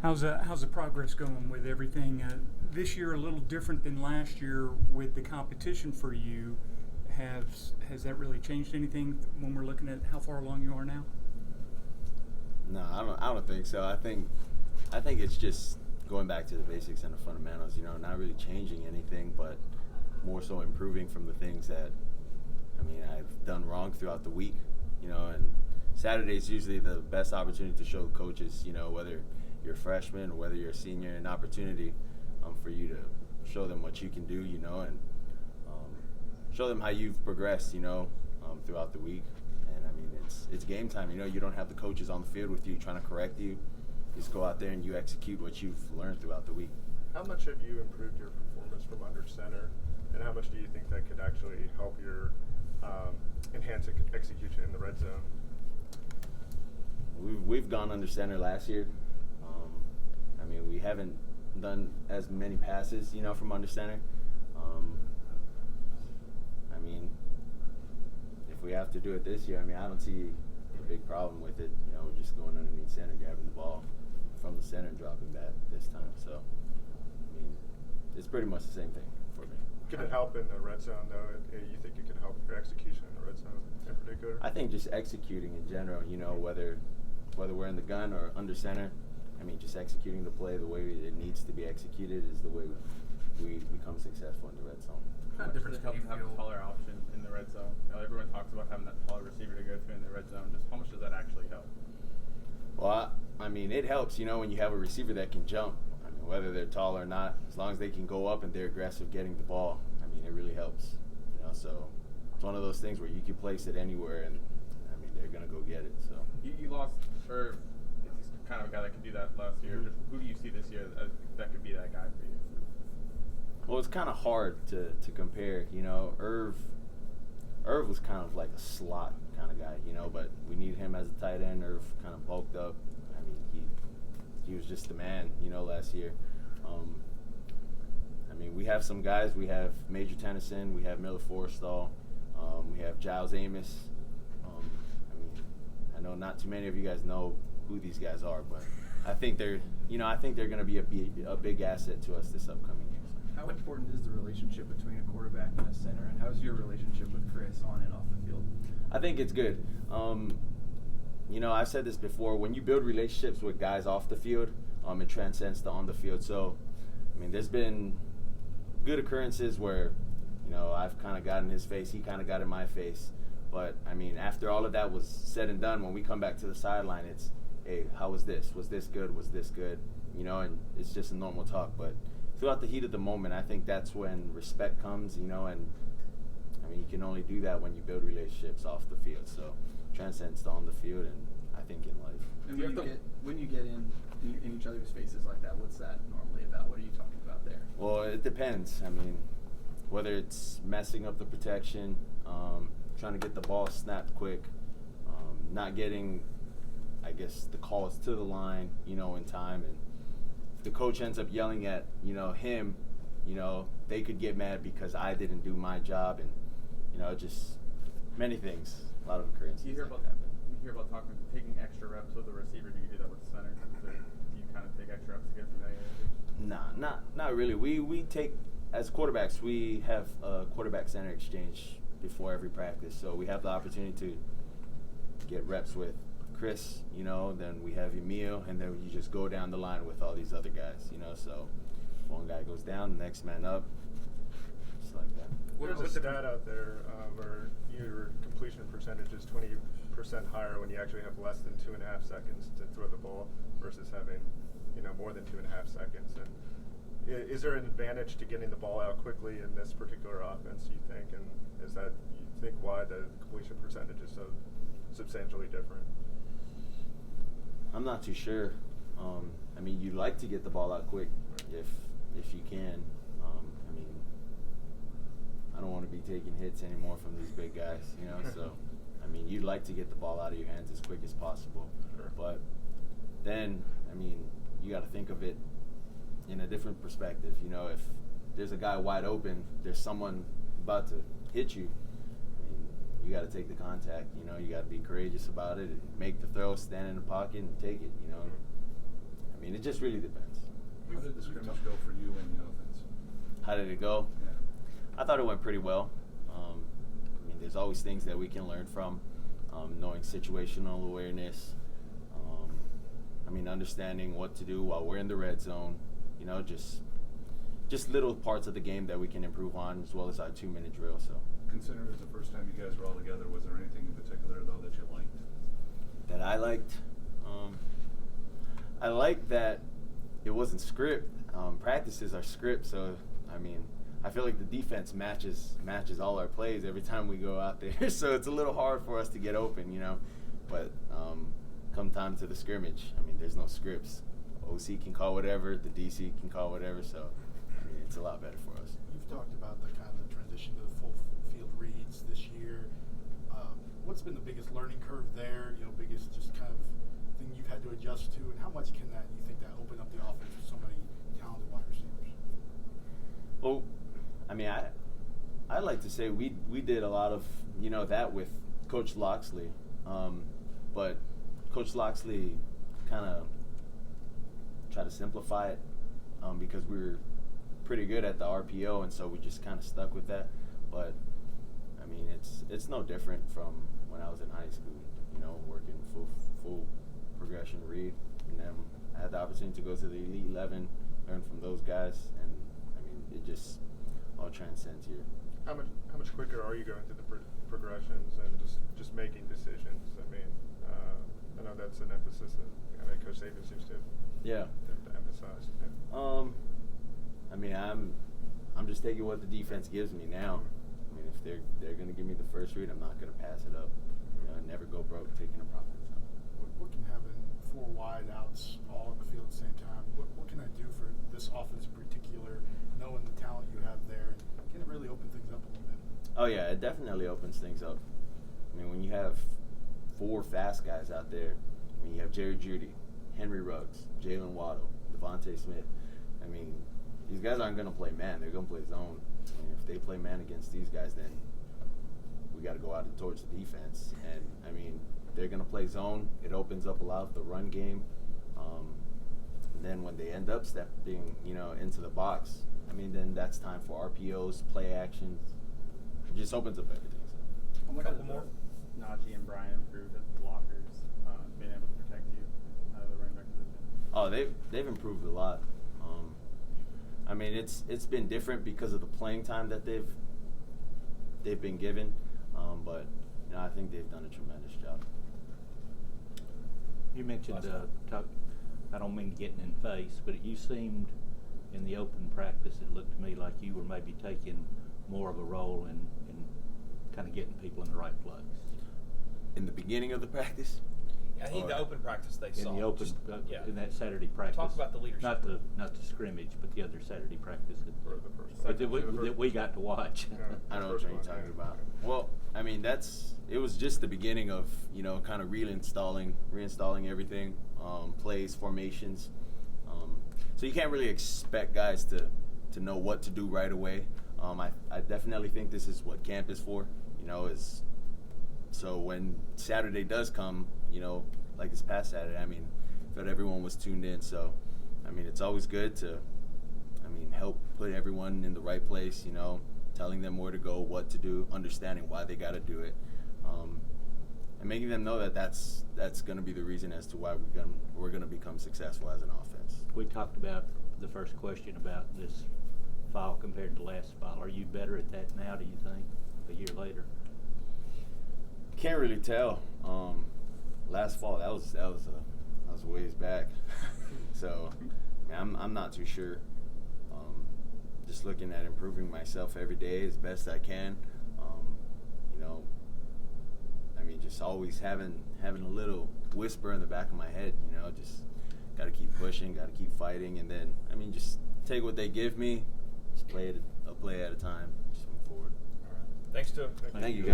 How's the progress going with everything? This year a little different than last year with the competition for you. Has that really changed anything when we're looking at how far along you are now? No, I don't think so. I think it's just going back to the basics and the fundamentals. Not really changing anything, but more so improving from the things that I've done wrong throughout the week. And Saturday's usually the best opportunity to show coaches, whether you're a freshman or whether you're a senior, an opportunity for you to show them what you can do, and show them how you've progressed, throughout the week. And it's game time. You don't have the coaches on the field with you trying to correct you. You just go out there and you execute what you've learned throughout the week. How much have you improved your performance from under center, and how much do you think that could actually help your enhance execution in the red zone? We've gone under center last year. We haven't done as many passes, from under center. If we have to do it this year, I don't see a big problem with it. We're just going underneath center, grabbing the ball from the center and dropping back this time. So, it's pretty much the same thing for me. Could it help in the red zone, though? You think it could help your execution in the red zone in particular? I think just executing in general, whether we're in the gun or under center, just executing the play the way it needs to be executed is the way we become successful in the red zone. What difference does it help to have a taller option in the red zone? Everyone talks about having that taller receiver to go to in the red zone. Just how much does that actually help? Well, it helps, when you have a receiver that can jump. Whether they're tall or not, as long as they can go up and they're aggressive getting the ball, it really helps. So it's one of those things where you can place it anywhere, and they're gonna go get it. So you lost Irv. He's kind of a guy that could do that last year. Just who do you see this year that could be that guy for you? Well, it's kind of hard to compare. Irv was kind of like a slot kind of guy, but we need him as a tight end. Irv kind of bulked up. He was just the man, last year. We have some guys. We have Major Tennyson. We have Miller Forrestall. We have Giles Amos. I know not too many of you guys know who these guys are, but I think they're going to be a big asset to us this upcoming year. How important is the relationship between a quarterback and a center, and how's your relationship with Chris on and off the field? I think it's good. I've said this before. When you build relationships with guys off the field, it transcends to on the field. So, there's been good occurrences where, I've kind of got in his face, he kind of got in my face. But, after all of that was said and done, when we come back to the sideline, it's, hey, how was this? Was this good? Was this good? And it's just a normal talk. But throughout the heat of the moment, I think that's when respect comes, and you can only do that when you build relationships off the field. So transcends to on the field, and I think in life. And when you get in each other's faces like that, what's that normally about? What are you talking about there? Well, it depends. Whether it's messing up the protection, trying to get the ball snapped quick, not getting, the calls to the line, in time, and if the coach ends up yelling at, him, they could get mad because I didn't do my job, and, just many things, a lot of occurrences. You hear about taking extra reps with a receiver. Do you do that with the center? Do you kind of take extra reps to get familiarity? Not really. We take, as quarterbacks, we have a quarterback center exchange before every practice, so we have the opportunity to get reps with Chris, then we have Emil, and then you just go down the line with all these other guys, so one guy goes down, the next man up, just like that. There's a stat out there where your completion percentage is 20% higher when you actually have less than 2.5 seconds to throw the ball versus having, more than 2.5 seconds. And is there an advantage to getting the ball out quickly in this particular offense, you think? And is that, you think, why the completion percentage is so substantially different? I'm not too sure. You like to get the ball out quick if you can. I don't want to be taking hits anymore from these big guys, so you'd like to get the ball out of your hands as quick as possible. Sure. But then, you got to think of it in a different perspective. If there's a guy wide open, there's someone about to hit you, you got to take the contact. You got to be courageous about it, and make the throw, stand in the pocket, and take it. I mean, it just really depends. How did the scrimmage go for you in the offense? How did it go? Yeah. I thought it went pretty well. I mean, there's always things that we can learn from, knowing situational awareness. I mean, understanding what to do while we're in the red zone. You know, just little parts of the game that we can improve on, as well as our 2-minute drill. So. Considering it was the first time you guys were all together, was there anything in particular though that you liked? That I liked. I liked that it wasn't script. Practices are script, so I mean, I feel like the defense matches all our plays every time we go out there. So it's a little hard for us to get open, you know. But come time to the scrimmage, I mean, there's no scripts. OC can call whatever, the DC can call whatever. So I mean, it's a lot better for us. You've talked about the kind of transition to the full field reads this year. What's been the biggest learning curve there? You know, biggest just kind of thing you've had to adjust to, and how much can that you think that open up the offense with so many talented wide receivers? Well, I mean, I like to say we did a lot of, you know, that with Coach Loxley, but Coach Loxley kind of tried to simplify it because we were pretty good at the RPO, and so we just kind of stuck with that. But I mean, it's no different from when I was in high school, you know, working full progression read, and then I had the opportunity to go to the Elite 11, learn from those guys, and I mean, it just all transcends here. How much quicker are you going through the progressions and just making decisions? I mean, I know that's an emphasis that Coach Saban seems to emphasize. Yeah. I mean, I'm just taking what the defense gives me now. I mean, if they're going to give me the first read, I'm not going to pass it up. You know, never go broke taking a profit. So. What can having 4 wide outs all on the field at the same time? What can I do for this offense in particular, knowing the talent you have there? And can it really open things up a little bit? Oh yeah, it definitely opens things up. I mean, when you have 4 fast guys out there, when you have Jerry Jeudy, Henry Ruggs, Jalen Waddle, Devontae Smith, I mean, these guys aren't going to play man; they're going to play zone. I mean, if they play man against these guys, then we got to go out towards the defense. And I mean, they're going to play zone. It opens up a lot of the run game. And then when they end up stepping, you know, into the box, I mean, then that's time for RPOs, play actions. It just opens up everything. So. A couple more. Najee and Brian improved as blockers, being able to protect you out of the running back position. Oh, they've improved a lot. I mean, it's been different because of the playing time that they've been given, but you know, I think they've done a tremendous job. You mentioned I don't mean getting in face, but you seemed in the open practice, it looked to me like you were maybe taking more of a role in kind of getting people in the right place. In the beginning of the practice? Yeah, I think the open practice they saw. In the open, yeah. in that Saturday practice. Talk about the leadership. Not the scrimmage, but the other Saturday practice For the first that we got to watch. Yeah. I know what you're talking about. Well, I mean, it was just the beginning of, you know, kind of reinstalling everything, plays, formations. So you can't really expect guys to know what to do right away. I definitely think this is what camp is for, you know, so when Saturday does come, you know, like this past Saturday, I mean, I felt everyone was tuned in. So, I mean, it's always good to, help put everyone in the right place, you know, telling them where to go, what to do, understanding why they got to do it, and making them know that that's going to be the reason as to why we're going to become successful as an offense. We talked about the first question about this file compared to last file. Are you better at that now, do you think, a year later? Can't really tell. Last fall, that was a ways back. So, I'm not too sure. Just looking at improving myself every day as best I can. You know, just always having a little whisper in the back of my head. You know, just got to keep pushing, got to keep fighting, and then just take what they give me, just play it a play at a time, just move forward. All right. Thanks to Thank you, guys.